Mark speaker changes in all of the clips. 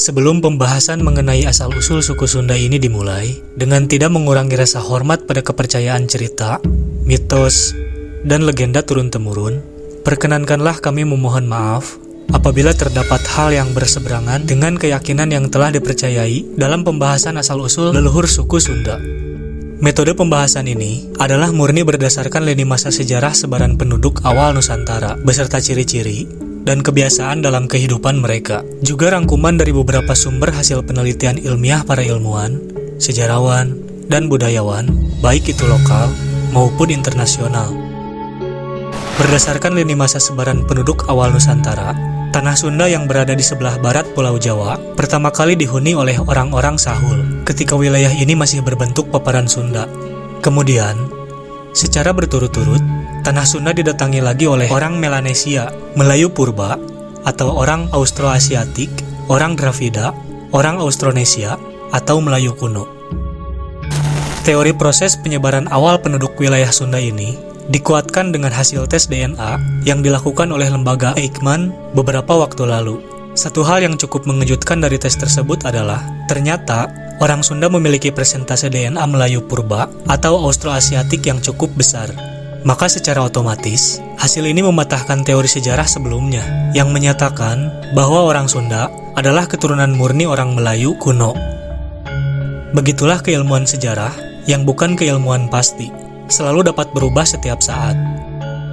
Speaker 1: Sebelum pembahasan mengenai asal-usul suku Sunda ini dimulai, dengan tidak mengurangi rasa hormat pada kepercayaan cerita, mitos, dan legenda turun-temurun, perkenankanlah kami memohon maaf apabila terdapat hal yang berseberangan dengan keyakinan yang telah dipercayai dalam pembahasan asal-usul leluhur suku Sunda. Metode pembahasan ini adalah murni berdasarkan lini masa sejarah sebaran penduduk awal Nusantara, beserta ciri-ciri dan kebiasaan dalam kehidupan mereka. Juga rangkuman dari beberapa sumber hasil penelitian ilmiah para ilmuwan, sejarawan, dan budayawan, baik itu lokal maupun internasional. Berdasarkan lini masa sebaran penduduk awal Nusantara, tanah Sunda yang berada di sebelah barat Pulau Jawa pertama kali dihuni oleh orang-orang Sahul ketika wilayah ini masih berbentuk paparan Sunda. Kemudian, secara berturut-turut, tanah Sunda didatangi lagi oleh orang Melanesia, Melayu Purba, atau orang Austroasiatik, orang Dravida, orang Austronesia, atau Melayu kuno. Teori proses penyebaran awal penduduk wilayah Sunda ini dikuatkan dengan hasil tes DNA yang dilakukan oleh lembaga Eichmann beberapa waktu lalu. Satu hal yang cukup mengejutkan dari tes tersebut adalah, ternyata orang Sunda memiliki persentase DNA Melayu Purba atau Austroasiatik yang cukup besar. Maka secara otomatis, hasil ini mematahkan teori sejarah sebelumnya yang menyatakan bahwa orang Sunda adalah keturunan murni orang Melayu kuno. Begitulah keilmuan sejarah yang bukan keilmuan pasti, selalu dapat berubah setiap saat.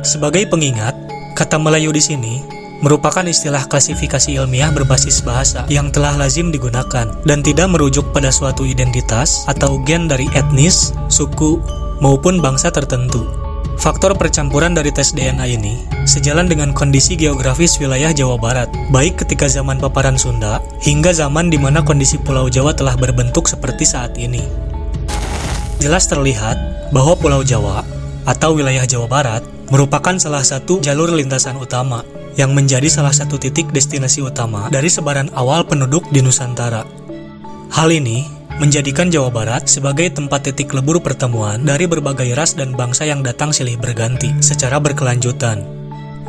Speaker 1: Sebagai pengingat, kata Melayu di sini merupakan istilah klasifikasi ilmiah berbasis bahasa yang telah lazim digunakan dan tidak merujuk pada suatu identitas atau gen dari etnis, suku, maupun bangsa tertentu. Faktor percampuran dari tes DNA ini sejalan dengan kondisi geografis wilayah Jawa Barat, baik ketika zaman paparan Sunda hingga zaman di mana kondisi Pulau Jawa telah berbentuk seperti saat ini. Jelas terlihat bahwa Pulau Jawa atau wilayah Jawa Barat merupakan salah satu jalur lintasan utama yang menjadi salah satu titik destinasi utama dari sebaran awal penduduk di Nusantara. Hal ini menjadikan Jawa Barat sebagai tempat titik lebur pertemuan dari berbagai ras dan bangsa yang datang silih berganti secara berkelanjutan.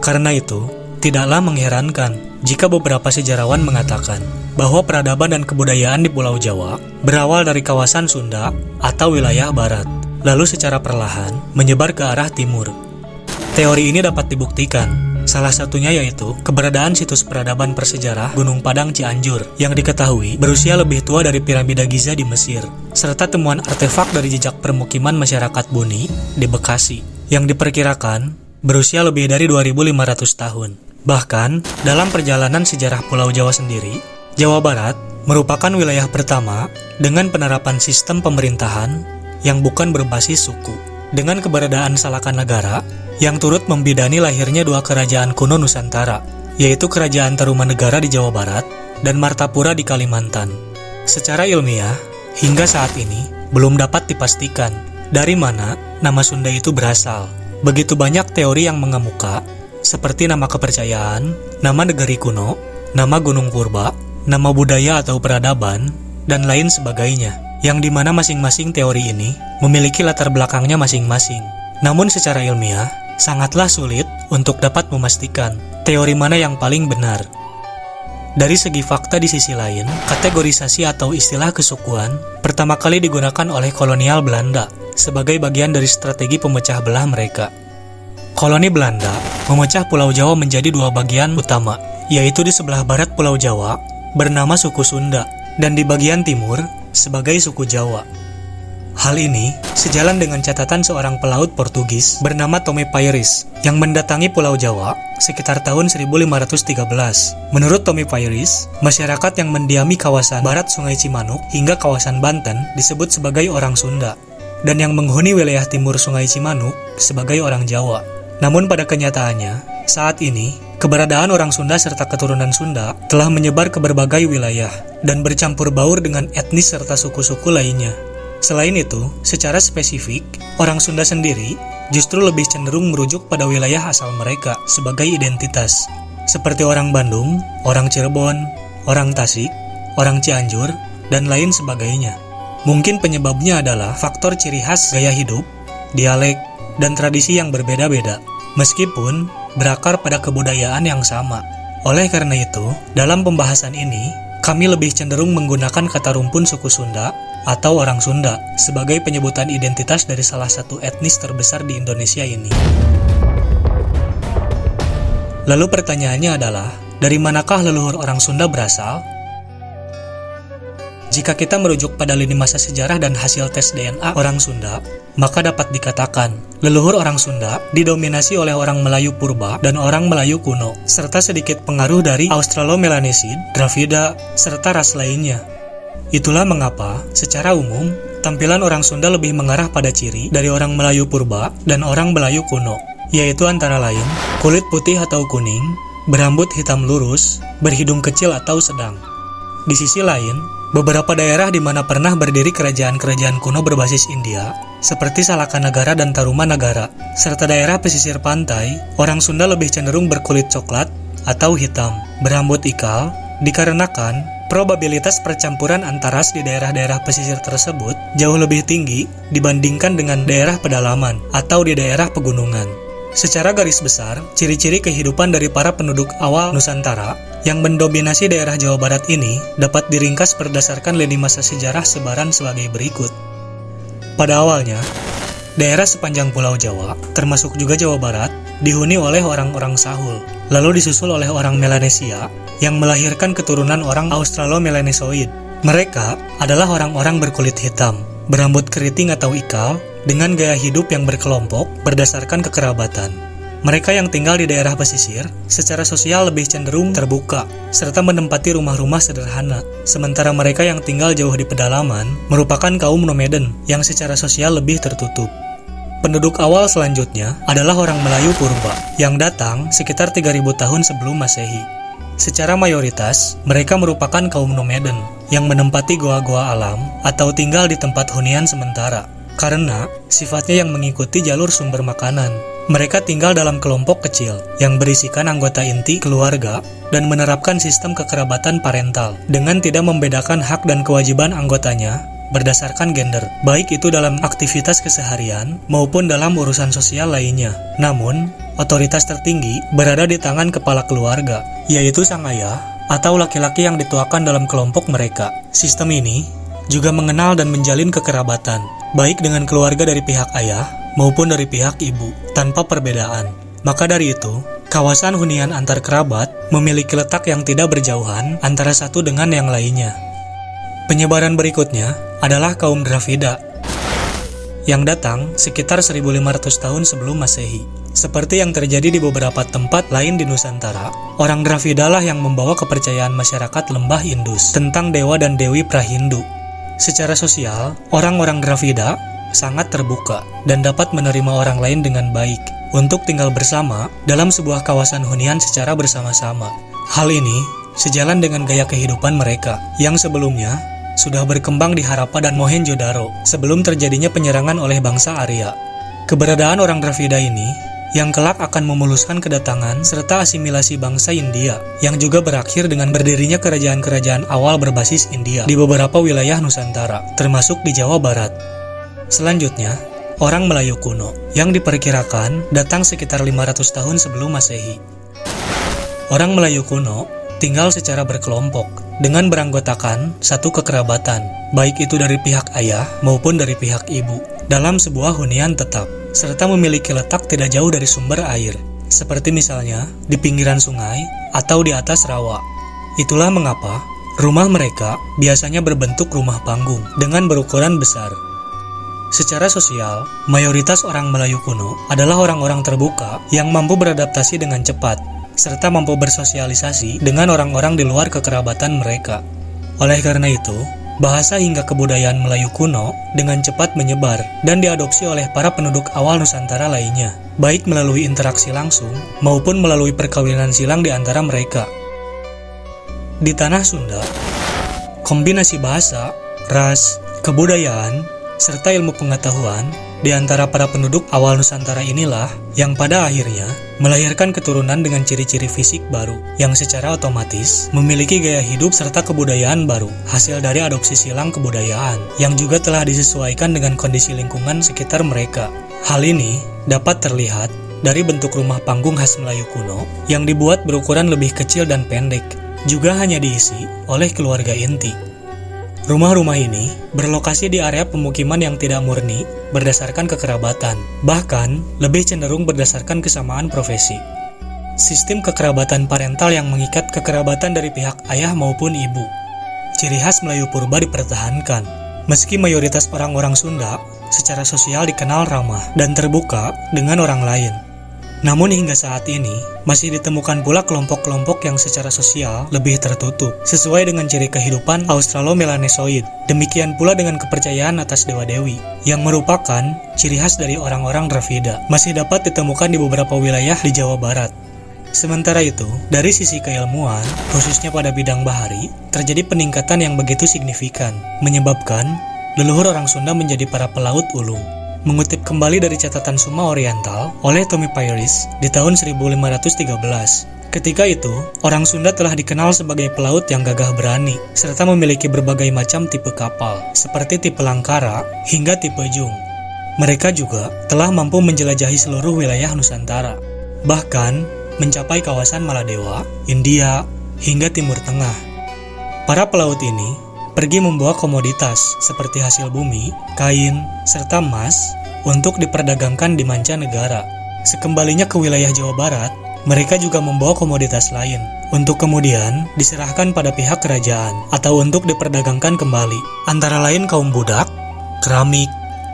Speaker 1: Karena itu, tidaklah mengherankan jika beberapa sejarawan mengatakan bahwa peradaban dan kebudayaan di Pulau Jawa berawal dari kawasan Sunda atau wilayah barat, lalu secara perlahan menyebar ke arah timur. Teori ini dapat dibuktikan, salah satunya yaitu keberadaan situs peradaban persejarah Gunung Padang Cianjur yang diketahui berusia lebih tua dari piramida Giza di Mesir, serta temuan artefak dari jejak permukiman masyarakat Buni di Bekasi yang diperkirakan berusia lebih dari 2.500 tahun. Bahkan, dalam perjalanan sejarah Pulau Jawa sendiri, Jawa Barat merupakan wilayah pertama dengan penerapan sistem pemerintahan yang bukan berbasis suku, dengan keberadaan Salakan Negara yang turut membidani lahirnya dua kerajaan kuno Nusantara, yaitu Kerajaan Tarumanegara di Jawa Barat dan Martapura di Kalimantan. Secara ilmiah, hingga saat ini belum dapat dipastikan dari mana nama Sunda itu berasal. Begitu banyak teori yang mengemuka, seperti nama kepercayaan, nama negeri kuno, nama gunung purba, nama budaya atau peradaban, dan lain sebagainya, yang dimana masing-masing teori ini memiliki latar belakangnya masing-masing. Namun secara ilmiah, sangatlah sulit untuk dapat memastikan teori mana yang paling benar. Dari segi fakta di sisi lain, kategorisasi atau istilah kesukuan pertama kali digunakan oleh kolonial Belanda sebagai bagian dari strategi pemecah belah mereka. Koloni Belanda memecah Pulau Jawa menjadi dua bagian utama, yaitu di sebelah barat Pulau Jawa bernama suku Sunda, dan di bagian timur sebagai suku Jawa. Hal ini sejalan dengan catatan seorang pelaut Portugis bernama Tomé Pires yang mendatangi Pulau Jawa sekitar tahun 1513. Menurut Tomé Pires, masyarakat yang mendiami kawasan barat Sungai Cimanuk hingga kawasan Banten disebut sebagai orang Sunda, dan yang menghuni wilayah timur Sungai Cimanuk sebagai orang Jawa. Namun pada kenyataannya, saat ini, keberadaan orang Sunda serta keturunan Sunda telah menyebar ke berbagai wilayah dan bercampur baur dengan etnis serta suku-suku lainnya. Selain itu, secara spesifik, orang Sunda sendiri justru lebih cenderung merujuk pada wilayah asal mereka sebagai identitas, seperti orang Bandung, orang Cirebon, orang Tasik, orang Cianjur, dan lain sebagainya. Mungkin penyebabnya adalah faktor ciri khas gaya hidup, dialek, dan tradisi yang berbeda-beda, meskipun berakar pada kebudayaan yang sama. Oleh karena itu, dalam pembahasan ini, kami lebih cenderung menggunakan kata rumpun suku Sunda atau orang Sunda sebagai penyebutan identitas dari salah satu etnis terbesar di Indonesia ini. Lalu pertanyaannya adalah, dari manakah leluhur orang Sunda berasal? Jika kita merujuk pada lini masa sejarah dan hasil tes DNA orang Sunda, maka dapat dikatakan, leluhur orang Sunda didominasi oleh orang Melayu Purba dan orang Melayu kuno, serta sedikit pengaruh dari Australo-Melanesid, Dravida, serta ras lainnya. Itulah mengapa, secara umum, tampilan orang Sunda lebih mengarah pada ciri dari orang Melayu Purba dan orang Melayu kuno, yaitu antara lain, kulit putih atau kuning, berambut hitam lurus, berhidung kecil atau sedang. Di sisi lain, beberapa daerah di mana pernah berdiri kerajaan-kerajaan kuno berbasis India, seperti Salakanagara dan Tarumanagara, serta daerah pesisir pantai, orang Sunda lebih cenderung berkulit coklat atau hitam, berambut ikal, dikarenakan probabilitas percampuran antar ras di daerah-daerah pesisir tersebut jauh lebih tinggi dibandingkan dengan daerah pedalaman atau di daerah pegunungan. Secara garis besar, ciri-ciri kehidupan dari para penduduk awal Nusantara yang mendominasi daerah Jawa Barat ini dapat diringkas berdasarkan lini masa sejarah sebaran sebagai berikut. Pada awalnya, daerah sepanjang Pulau Jawa, termasuk juga Jawa Barat, dihuni oleh orang-orang Sahul, lalu disusul oleh orang Melanesia yang melahirkan keturunan orang Australo-Melanesoid. Mereka adalah orang-orang berkulit hitam, berambut keriting atau ikal, dengan gaya hidup yang berkelompok berdasarkan kekerabatan. Mereka yang tinggal di daerah pesisir secara sosial lebih cenderung terbuka, serta menempati rumah-rumah sederhana, sementara mereka yang tinggal jauh di pedalaman merupakan kaum nomaden yang secara sosial lebih tertutup. Penduduk awal selanjutnya adalah orang Melayu Purba, yang datang sekitar 3000 tahun sebelum Masehi. Secara mayoritas, mereka merupakan kaum nomaden yang menempati goa-goa alam atau tinggal di tempat hunian sementara. Karena sifatnya yang mengikuti jalur sumber makanan, mereka tinggal dalam kelompok kecil yang berisikan anggota inti keluarga dan menerapkan sistem kekerabatan parental dengan tidak membedakan hak dan kewajiban anggotanya berdasarkan gender, baik itu dalam aktivitas keseharian maupun dalam urusan sosial lainnya. Namun, otoritas tertinggi berada di tangan kepala keluarga, yaitu sang ayah atau laki-laki yang dituakan dalam kelompok mereka. Sistem ini juga mengenal dan menjalin kekerabatan, baik dengan keluarga dari pihak ayah maupun dari pihak ibu, tanpa perbedaan. Maka dari itu, kawasan hunian antar kerabat memiliki letak yang tidak berjauhan antara satu dengan yang lainnya. Penyebaran berikutnya adalah kaum Dravida, yang datang sekitar 1500 tahun sebelum Masehi. Seperti yang terjadi di beberapa tempat lain di Nusantara, orang Dravida lah yang membawa kepercayaan masyarakat lembah Indus tentang dewa dan dewi Prahindu. Secara sosial, orang-orang Dravida sangat terbuka dan dapat menerima orang lain dengan baik untuk tinggal bersama dalam sebuah kawasan hunian secara bersama-sama. Hal ini sejalan dengan gaya kehidupan mereka yang sebelumnya sudah berkembang di Harappa dan Mohenjo-daro sebelum terjadinya penyerangan oleh bangsa Arya. Keberadaan orang Dravida ini yang kelak akan memuluskan kedatangan serta asimilasi bangsa India, yang juga berakhir dengan berdirinya kerajaan-kerajaan awal berbasis India di beberapa wilayah Nusantara, termasuk di Jawa Barat. Selanjutnya, orang Melayu kuno, yang diperkirakan datang sekitar 500 tahun sebelum Masehi. Orang Melayu kuno tinggal secara berkelompok, dengan beranggotakan satu kekerabatan, baik itu dari pihak ayah maupun dari pihak ibu, dalam sebuah hunian tetap, serta memiliki letak tidak jauh dari sumber air, seperti misalnya di pinggiran sungai atau di atas rawa. Itulah mengapa rumah mereka biasanya berbentuk rumah panggung dengan berukuran besar. Secara sosial, mayoritas orang Melayu kuno adalah orang-orang terbuka yang mampu beradaptasi dengan cepat, serta mampu bersosialisasi dengan orang-orang di luar kekerabatan mereka. Oleh karena itu, bahasa hingga kebudayaan Melayu kuno dengan cepat menyebar dan diadopsi oleh para penduduk awal Nusantara lainnya, baik melalui interaksi langsung maupun melalui perkawinan silang di antara mereka. Di tanah Sunda, kombinasi bahasa, ras, kebudayaan, serta ilmu pengetahuan di antara para penduduk awal Nusantara inilah yang pada akhirnya melahirkan keturunan dengan ciri-ciri fisik baru yang secara otomatis memiliki gaya hidup serta kebudayaan baru, hasil dari adopsi silang kebudayaan yang juga telah disesuaikan dengan kondisi lingkungan sekitar mereka. Hal ini dapat terlihat dari bentuk rumah panggung khas Melayu kuno yang dibuat berukuran lebih kecil dan pendek, juga hanya diisi oleh keluarga inti. Rumah-rumah ini berlokasi di area pemukiman yang tidak murni berdasarkan kekerabatan, bahkan lebih cenderung berdasarkan kesamaan profesi. Sistem kekerabatan parental yang mengikat kekerabatan dari pihak ayah maupun ibu. Ciri khas Melayu purba dipertahankan, meski mayoritas orang-orang Sunda secara sosial dikenal ramah dan terbuka dengan orang lain. Namun hingga saat ini, masih ditemukan pula kelompok-kelompok yang secara sosial lebih tertutup, sesuai dengan ciri kehidupan Australo-Melanesoid. Demikian pula dengan kepercayaan atas dewa-dewi, yang merupakan ciri khas dari orang-orang Dravida, masih dapat ditemukan di beberapa wilayah di Jawa Barat. Sementara itu, dari sisi keilmuan, khususnya pada bidang bahari, terjadi peningkatan yang begitu signifikan, menyebabkan leluhur orang Sunda menjadi para pelaut ulung. Mengutip kembali dari catatan Suma Oriental oleh Tommy Pieris di tahun 1513. Ketika itu, orang Sunda telah dikenal sebagai pelaut yang gagah berani, serta memiliki berbagai macam tipe kapal, seperti tipe Langkara hingga tipe Jung. Mereka juga telah mampu menjelajahi seluruh wilayah Nusantara, bahkan mencapai kawasan Maladewa, India, hingga Timur Tengah. Para pelaut ini pergi membawa komoditas seperti hasil bumi, kain, serta emas untuk diperdagangkan di mancanegara. Sekembalinya ke wilayah Jawa Barat, mereka juga membawa komoditas lain untuk kemudian diserahkan pada pihak kerajaan atau untuk diperdagangkan kembali, antara lain kaum budak, keramik,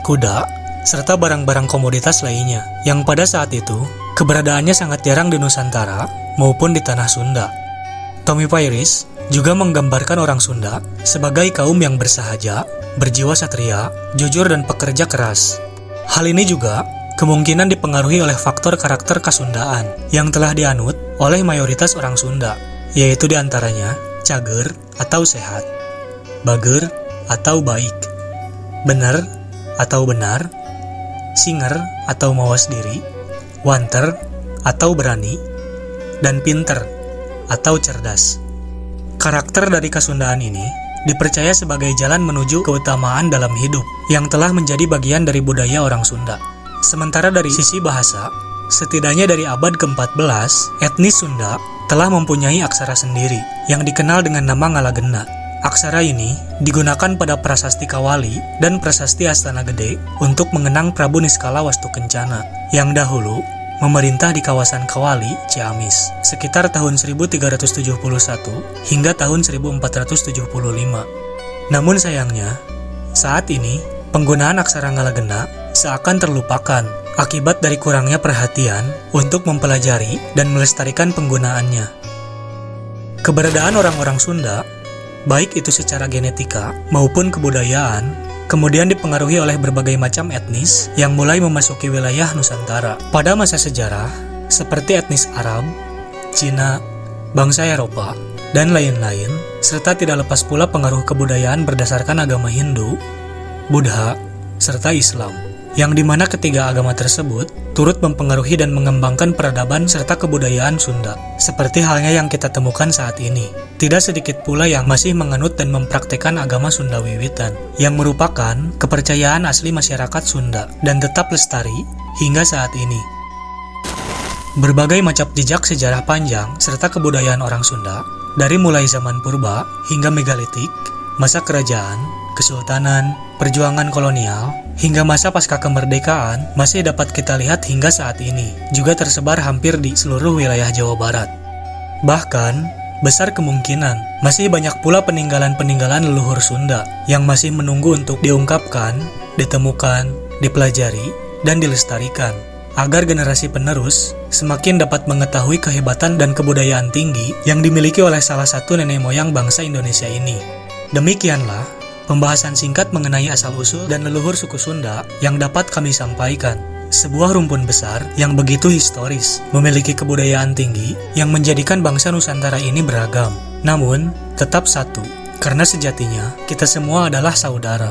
Speaker 1: kuda, serta barang-barang komoditas lainnya yang pada saat itu keberadaannya sangat jarang di Nusantara maupun di tanah Sunda. Tommy Pieris juga menggambarkan orang Sunda sebagai kaum yang bersahaja, berjiwa satria, jujur dan pekerja keras. Hal ini juga kemungkinan dipengaruhi oleh faktor karakter Kasundaan yang telah dianut oleh mayoritas orang Sunda, yaitu diantaranya cager atau sehat, bager atau baik, bener atau benar, singer atau mawas diri, wanter atau berani, dan pinter atau cerdas. Karakter dari Kasundaan ini dipercaya sebagai jalan menuju keutamaan dalam hidup yang telah menjadi bagian dari budaya orang Sunda. Sementara dari sisi bahasa, setidaknya dari abad ke-14, etnis Sunda telah mempunyai aksara sendiri yang dikenal dengan nama Ngalagena. Aksara ini digunakan pada prasasti Kawali dan prasasti Astana Gede untuk mengenang Prabu Niskala Wastukencana yang dahulu memerintah di kawasan Kawali, Ciamis, sekitar tahun 1371 hingga tahun 1475. Namun sayangnya, saat ini penggunaan aksara Ngalagena seakan terlupakan akibat dari kurangnya perhatian untuk mempelajari dan melestarikan penggunaannya. Keberadaan orang-orang Sunda, baik itu secara genetika maupun kebudayaan, kemudian dipengaruhi oleh berbagai macam etnis yang mulai memasuki wilayah Nusantara. Pada masa sejarah, seperti etnis Arab, Cina, bangsa Eropa, dan lain-lain, serta tidak lepas pula pengaruh kebudayaan berdasarkan agama Hindu, Buddha, serta Islam, yang dimana ketiga agama tersebut turut mempengaruhi dan mengembangkan peradaban serta kebudayaan Sunda, seperti halnya yang kita temukan saat ini. Tidak sedikit pula yang masih menganut dan mempraktikkan agama Sunda Wiwitan, yang merupakan kepercayaan asli masyarakat Sunda dan tetap lestari hingga saat ini. Berbagai macam jejak sejarah panjang serta kebudayaan orang Sunda, dari mulai zaman purba hingga megalitik, masa kerajaan, kesultanan, perjuangan kolonial, hingga masa pasca kemerdekaan masih dapat kita lihat hingga saat ini, juga tersebar hampir di seluruh wilayah Jawa Barat. Bahkan, besar kemungkinan masih banyak pula peninggalan-peninggalan leluhur Sunda yang masih menunggu untuk diungkapkan, ditemukan, dipelajari, dan dilestarikan, agar generasi penerus semakin dapat mengetahui kehebatan dan kebudayaan tinggi yang dimiliki oleh salah satu nenek moyang bangsa Indonesia ini. Demikianlah pembahasan singkat mengenai asal-usul dan leluhur suku Sunda yang dapat kami sampaikan. Sebuah rumpun besar yang begitu historis, memiliki kebudayaan tinggi yang menjadikan bangsa Nusantara ini beragam. Namun, tetap satu, karena sejatinya kita semua adalah saudara.